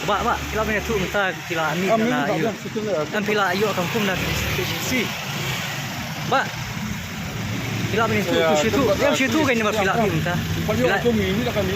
Ba, kila punya tu minta kila amin na ayu. Kan pila ayu akan kum na si. Ba. Kila punya tu situ. Yang situ kan ni pila minta. Pagi waktu ini dah kami.